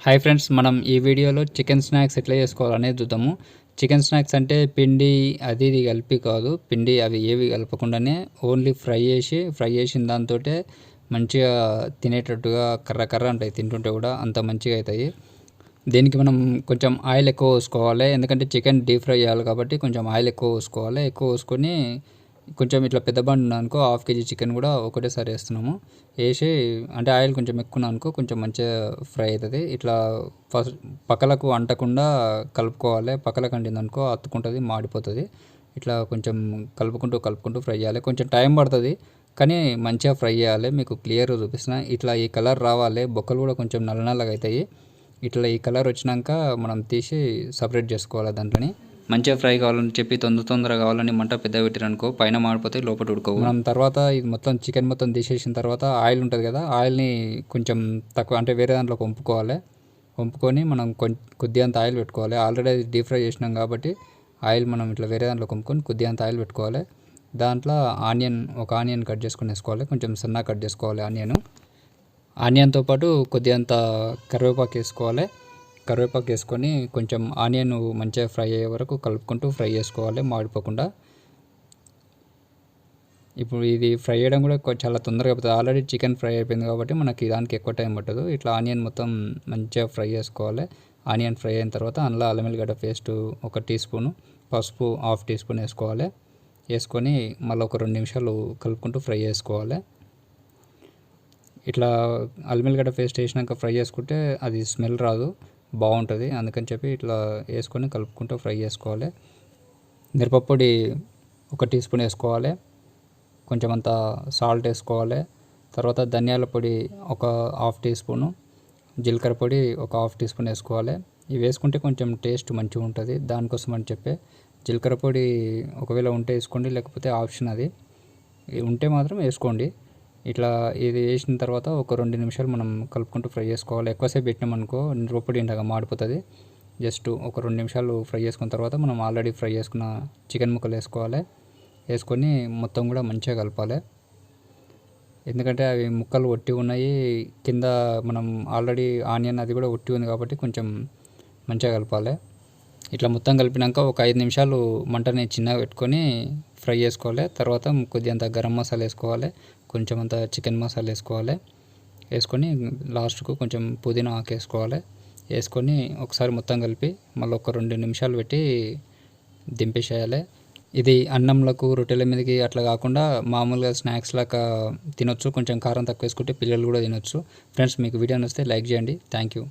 Hi friends, మనం ఈ వీడియోలో చికెన్ స్నాక్స్ ఎట్లా చేసుకోవాలనేది చూద్దాము. చికెన్ స్నాక్స్ అంటే పిండి అది ఇది కలిపి కాదు, పిండి అవి ఏవి కలపకుండానే ఓన్లీ ఫ్రై చేసిన దాంతో మంచిగా తినేటట్టుగా కర్ర ఉంటాయి. తింటుంటే కూడా అంత మంచిగా అవుతాయి. దీనికి మనం కొంచెం ఆయిల్ ఎక్కువ పోసుకోవాలి, ఎందుకంటే చికెన్ డీప్ ఫ్రై చేయాలి కాబట్టి కొంచెం ఆయిల్ ఎక్కువ పోసుకోవాలి. ఎక్కువ పోసుకొని కొంచెం ఇట్లా పెద్ద బండి అనుకో హాఫ్ కేజీ చికెన్ కూడా ఒకటేసారి వేస్తున్నాము. వేసి అంటే ఆయిల్ కొంచెం ఎక్కువ అనుకో కొంచెం మంచిగా ఫ్రై అవుతుంది. ఇట్లా ఫస్ట్ పక్కలకు అంటకుండా కలుపుకోవాలి. పక్కలకు అంటింది అనుకో అతుక్కుంటుంది, మాడిపోతుంది. ఇట్లా కొంచెం కలుపుకుంటూ ఫ్రై చేయాలి. కొంచెం టైం పడుతుంది కానీ మంచిగా ఫ్రై చేయాలి. మీకు క్లియర్గా చూపిస్తున్నా. ఇట్లా ఈ కలర్ రావాలి, బొక్కలు కూడా కొంచెం నల్లగా అవుతాయి. ఇట్లా ఈ కలర్ వచ్చినాక మనం తీసి సపరేట్ చేసుకోవాలి. దాంట్లోని మంచిగా ఫ్రై కావాలని చెప్పి తొందరగా కావాలని మంట పెద్ద పెట్టారనుకో పైన మాడిపోతే లోపల ఉడకవు. మనం తర్వాత ఇది మొత్తం చికెన్ మొత్తం తీసేసిన తర్వాత ఆయిల్ ఉంటుంది కదా, ఆయిల్ని కొంచెం తక్కువ అంటే వేరే దాంట్లోకి వంపుకొని మనం కొద్దిగా అంత ఆయిల్ పెట్టుకోవాలి. ఆల్రెడీ అది డీప్ ఫ్రై చేసినాం కాబట్టి ఆయిల్ మనం ఇట్లా వేరే దాంట్లో వంపుకొని కొద్దిగా అంత ఆయిల్ పెట్టుకోవాలి. దాంట్లో ఒక ఆనియన్ కట్ చేసుకొని వేసుకోవాలి. కొంచెం సన్నగా కట్ చేసుకోవాలి ఆనియన్తో పాటు కొద్దిగా అంత కరివేపాకు వేసుకొని కొంచెం ఆనియన్ మంచిగా ఫ్రై అయ్యే వరకు కలుపుకుంటూ ఫ్రై చేసుకోవాలి మాడిపోకుండా. ఇప్పుడు ఇది ఫ్రై చేయడం కూడా చాలా తొందరగా అయిపోతుంది. ఆల్రెడీ చికెన్ ఫ్రై అయిపోయింది కాబట్టి మనకి దానికి ఎక్కువ టైం పట్టదు. ఇట్లా ఆనియన్ మొత్తం మంచిగా ఫ్రై చేసుకోవాలి. ఆనియన్ ఫ్రై అయిన తర్వాత అందులో అల్లం వెల్లిగడ్డ పేస్ట్ 1 టీ స్పూను, పసుపు 1/2 టీ స్పూన్ వేసుకొని మళ్ళీ ఒక 2 నిమిషాలు కలుపుకుంటూ ఫ్రై చేసుకోవాలి. ఇట్లా అల్లం వెల్లిగడ్డ పేస్ట్ వేసినాక ఫ్రై చేసుకుంటే అది స్మెల్ రాదు, బాగుంటుంది. అందుకని చెప్పి ఇట్లా వేసుకొని కలుపుకుంటూ ఫ్రై చేసుకోవాలి. మిరపపొడి 1 టీ స్పూన్ వేసుకోవాలి. కొంచెం అంత సాల్ట్ వేసుకోవాలి. తర్వాత ధనియాల పొడి 1/2 టీ స్పూను, జీలకర్ర పొడి 1/2 టీ స్పూన్ వేసుకోవాలి. ఇవి వేసుకుంటే కొంచెం టేస్ట్ మంచిగా ఉంటుంది. దానికోసం అని చెప్పి జీలకర్ర పొడి ఒకవేళ ఉంటే వేసుకోండి, లేకపోతే ఆప్షన్ అది. ఉంటే మాత్రం వేసుకోండి. ఇట్లా ఇది వేసిన తర్వాత ఒక 2 నిమిషాలు మనం కలుపుకుంటూ ఫ్రై చేసుకోవాలి. ఎక్కువసేపు పెట్టినామనుకో మిరపపొడి ఇంతగా మాడిపోతుంది. జస్ట్ ఒక 2 నిమిషాలు ఫ్రై చేసుకున్న తర్వాత మనం ఆల్రెడీ ఫ్రై చేసుకున్న చికెన్ ముక్కలు వేసుకొని మొత్తం కూడా మంచిగా కలపాలి. ఎందుకంటే అవి ముక్కలు ఒట్టి ఉన్నాయి, కింద మనం ఆల్రెడీ ఆనియన్ అది కూడా ఒట్టి ఉంది కాబట్టి కొంచెం మంచిగా కలపాలి. ఇట్లా మొత్తం కలిపినాక ఒక 5 నిమిషాలు మంటని చిన్నగా పెట్టుకొని ఫ్రై చేసుకోవాలి. తర్వాత కొద్దిగా అంత గరం మసాలా వేసుకోవాలి, కొంచెం అంత చికెన్ మసాలా వేసుకొని లాస్ట్కు కొంచెం పుదీనా ఆకు వేసుకొని ఒకసారి మొత్తం కలిపి మళ్ళీ ఒక 2 నిమిషాలు పెట్టి దింపేసేయాలి. ఇది అన్నంలకు రొట్టెల మీదకి అట్లా కాకుండా మామూలుగా స్నాక్స్ లాగా తినొచ్చు. కొంచెం కారం తక్కువ వేసుకుంటే పిల్లలు కూడా తినొచ్చు. ఫ్రెండ్స్, మీకు వీడియో నచ్చితే లైక్ చేయండి. Thank you.